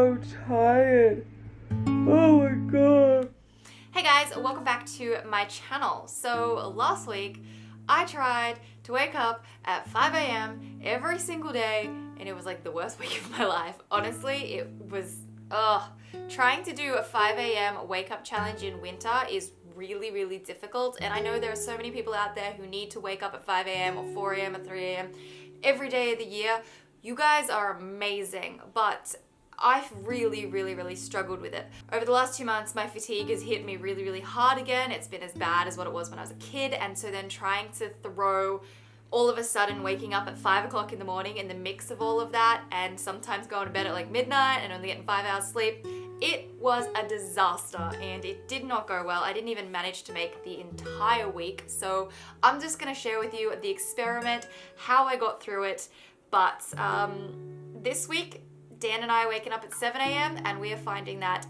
so tired. Oh my god. Hey guys, welcome back to my channel. So last week I tried to wake up at 5 a.m. every single day and it was like the worst week of my life. Honestly, it was, trying to do a 5 a.m. wake up challenge in winter is really difficult, and I know there are so many people out there who need to wake up at 5 a.m. or 4 a.m. or 3 a.m. every day of the year. You guys are amazing, but I've really struggled with it. Over the last 2 months, my fatigue has hit me really hard again. It's been as bad as what it was when I was a kid, and so then trying to throw all of a sudden waking up at 5 o'clock in the morning in the mix of all of that, and sometimes going to bed at like midnight and only getting 5 hours sleep, it was a disaster and it did not go well. I didn't even manage to make the entire week. So I'm just gonna share with you the experiment, how I got through it. But this week, Dan and I are waking up at 7 a.m. and we are finding that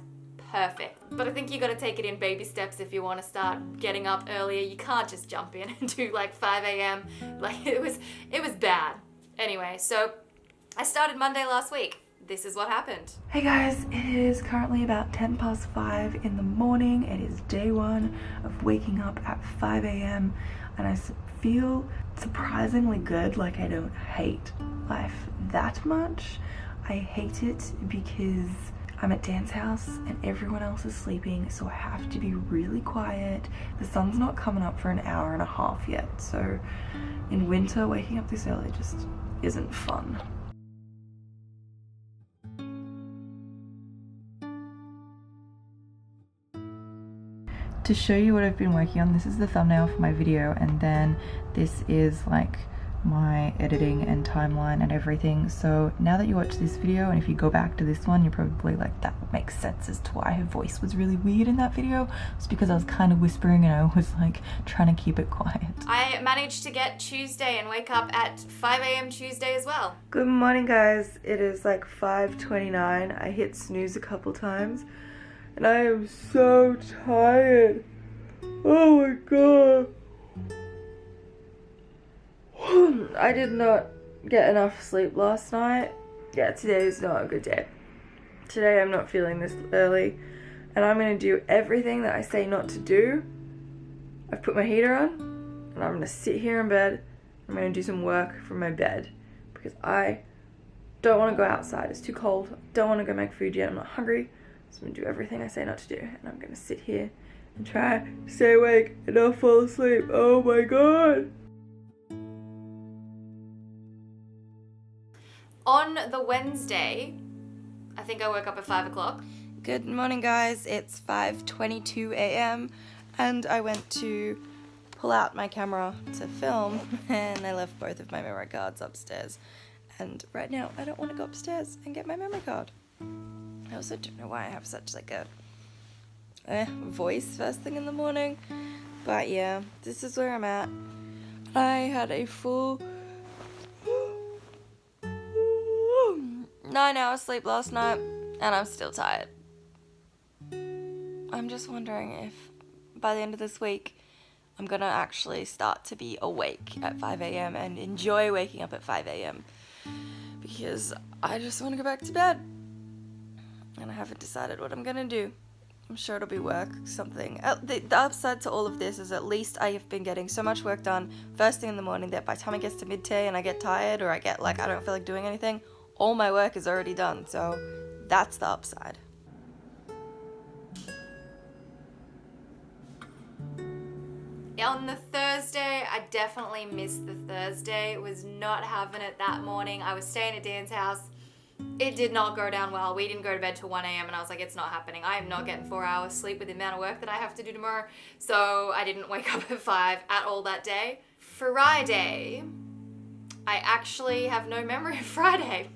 perfect. But I think you gotta take it in baby steps if you wanna start getting up earlier. You can't just jump in and do like 5 a.m. Like it was bad. Anyway, so I started Monday last week. This is what happened. Hey guys, it is currently about 10 past 5 in the morning. It is day one of waking up at 5 a.m. and I feel surprisingly good. Like, I don't hate life that much. I hate it because I'm at Dan's house and everyone else is sleeping, so I have to be really quiet. The sun's not coming up for an hour and a half yet, so in winter waking up this early just isn't fun. To show you what I've been working on, this is the thumbnail for my video, and then this is like my editing and timeline and everything. So now that you watch this video, and if you go back to this one, you're probably like, that makes sense as to why her voice was really weird in that video. It's because I was kind of whispering and I was like trying to keep it quiet. I managed to get Tuesday and wake up at 5 a.m. Tuesday as well. Good morning guys, it is like 5:29. I hit snooze a couple times and I am so tired. Oh my god. I did not get enough sleep last night. Yeah, today is not a good day. Today I'm not feeling this early and I'm going to do everything that I say not to do. I've put my heater on and I'm going to sit here in bed. I'm going to do some work from my bed because I don't want to go outside. It's too cold. I don't want to go make food yet. I'm not hungry. So I'm going to do everything I say not to do, and I'm going to sit here and try to stay awake and not fall asleep. Oh my god. On the Wednesday, I think I woke up at 5 o'clock. Good morning guys, it's 5:22 a.m. and I went to pull out my camera to film and I left both of my memory cards upstairs, and right now I don't want to go upstairs and get my memory card. I also don't know why I have such like a voice first thing in the morning, but yeah, this is where I'm at. I had a full 9 hours sleep last night and I'm still tired. I'm just wondering if by the end of this week I'm gonna actually start to be awake at 5 a.m. and enjoy waking up at 5 a.m. because I just want to go back to bed and I haven't decided what I'm gonna do. I'm sure it'll be work, something. The upside to all of this is at least I have been getting so much work done first thing in the morning that by the time it gets to midday and I get tired or I get like I don't feel like doing anything, all my work is already done, so that's the upside. On the Thursday, I definitely missed the Thursday. Was not having it that morning. I was staying at Dan's house. It did not go down well. We didn't go to bed till 1 a.m. and I was like, it's not happening. I am not getting 4 hours sleep with the amount of work that I have to do tomorrow. So I didn't wake up at 5 at all that day. Friday, I actually have no memory of Friday.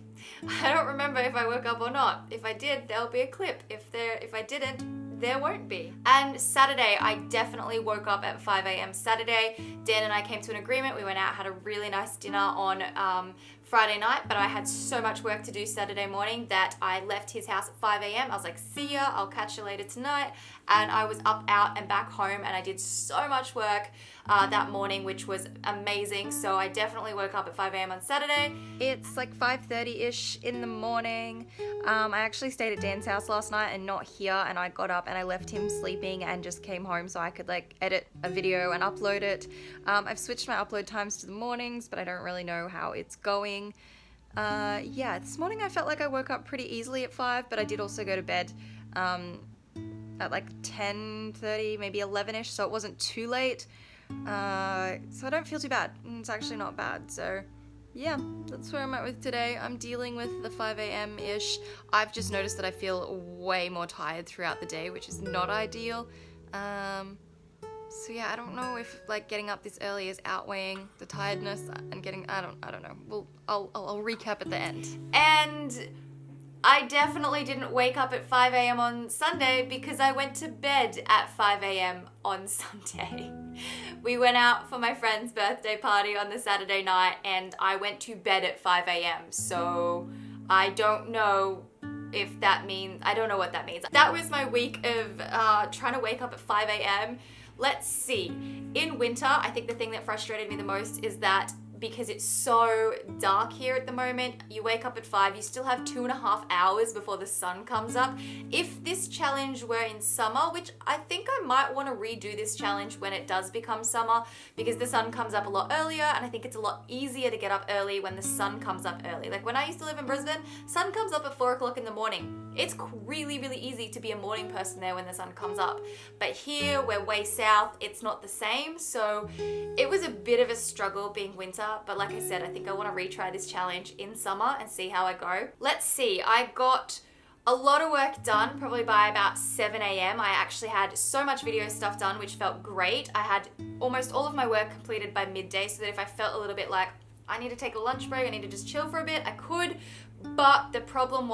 I don't remember if I woke up or not. If I did, there'll be a clip. If I didn't, there won't be. And Saturday, I definitely woke up at 5 a.m. Saturday. Dan and I came to an agreement. We went out, had a really nice dinner on Friday night, but I had so much work to do Saturday morning that I left his house at 5 a.m. I was like, see ya, I'll catch you later tonight. And I was up, out, and back home, and I did so much work that morning, which was amazing. So I definitely woke up at 5 a.m. on Saturday. It's like 5:30-ish in the morning. I actually stayed at Dan's house last night and not here, and I got up and I left him sleeping and just came home so I could like edit a video and upload it. I've switched my upload times to the mornings, but I don't really know how it's going. Yeah, this morning I felt like I woke up pretty easily at 5, but I did also go to bed at like 10:30, maybe 11-ish, so it wasn't too late. So I don't feel too bad. It's actually not bad, so yeah, that's where I'm at with today. I'm dealing with the 5 a.m.-ish. I've just noticed that I feel way more tired throughout the day, which is not ideal. So yeah, I don't know if like getting up this early is outweighing the tiredness and getting, I don't know. Well, I'll recap at the end. And I definitely didn't wake up at 5 a.m. on Sunday because I went to bed at 5 a.m. on Sunday. We went out for my friend's birthday party on the Saturday night and I went to bed at 5 a.m. So I don't know if that means, I don't know what that means. That was my week of trying to wake up at 5 a.m. Let's see. In winter, I think the thing that frustrated me the most is that because it's so dark here at the moment, you wake up at 5, you still have 2.5 hours before the sun comes up. If this challenge were in summer, which I think I might want to redo this challenge when it does become summer, because the sun comes up a lot earlier, and I think it's a lot easier to get up early when the sun comes up early. Like when I used to live in Brisbane, sun comes up at 4 o'clock in the morning. It's really, really easy to be a morning person there when the sun comes up. But here, we're way south, it's not the same, so it was a bit of a struggle being winter. But like I said, I think I want to retry this challenge in summer and see how I go. Let's see, I got a lot of work done probably by about 7 a.m. I actually had so much video stuff done, which felt great. I had almost all of my work completed by midday so that if I felt a little bit like I need to take a lunch break, I need to just chill for a bit, I could. But the problem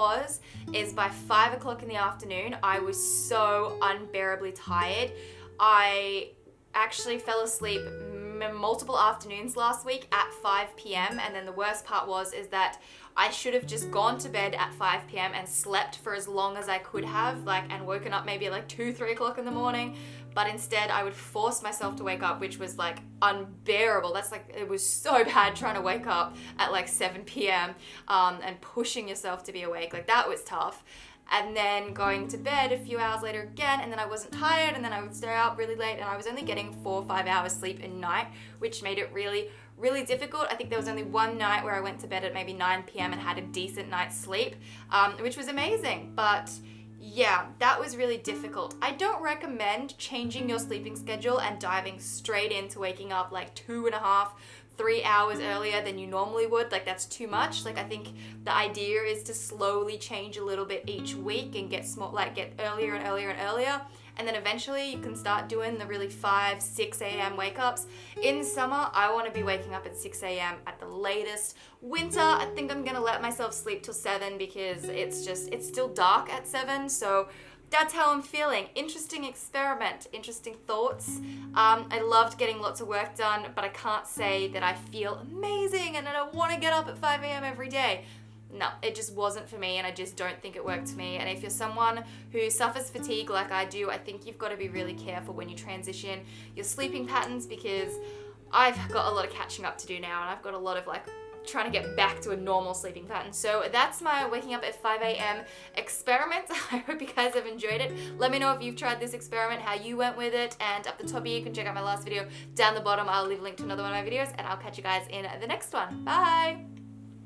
is by 5 o'clock in the afternoon, I was so unbearably tired. I actually fell asleep multiple afternoons last week at 5 p.m. and then the worst part is that I should have just gone to bed at 5 p.m. and slept for as long as I could have, and woken up maybe at 2-3 o'clock in the morning, but instead I would force myself to wake up, which was unbearable. It was so bad trying to wake up at 7 p.m. And pushing yourself to be awake. That was tough. And then going to bed a few hours later again, and then I wasn't tired, and then I would stay out really late, and I was only getting 4 or 5 hours sleep a night, which made it really, really difficult. I think there was only one night where I went to bed at maybe 9 p.m. and had a decent night's sleep, which was amazing. But yeah, that was really difficult. I don't recommend changing your sleeping schedule and diving straight into waking up 2.5-3 hours earlier than you normally would. That's too much. I think the idea is to slowly change a little bit each week and get get earlier and earlier and earlier, and then eventually you can start doing the really 5-6 a.m. wake ups. In summer, I want to be waking up at 6 a.m. at the latest. Winter, I think I'm gonna let myself sleep till 7 because it's still dark at 7, so that's how I'm feeling. Interesting experiment, interesting thoughts. I loved getting lots of work done, but I can't say that I feel amazing and I don't want to get up at 5 a.m. every day. No, it just wasn't for me, and I just don't think it worked for me. And if you're someone who suffers fatigue like I do, I think you've got to be really careful when you transition your sleeping patterns, because I've got a lot of catching up to do now, and I've got a lot of trying to get back to a normal sleeping pattern. So that's my waking up at 5 a.m. experiment. I hope you guys have enjoyed it. Let me know if you've tried this experiment, how you went with it, and up the top here you can check out my last video. Down the bottom I'll leave a link to another one of my videos, and I'll catch you guys in the next one. Bye!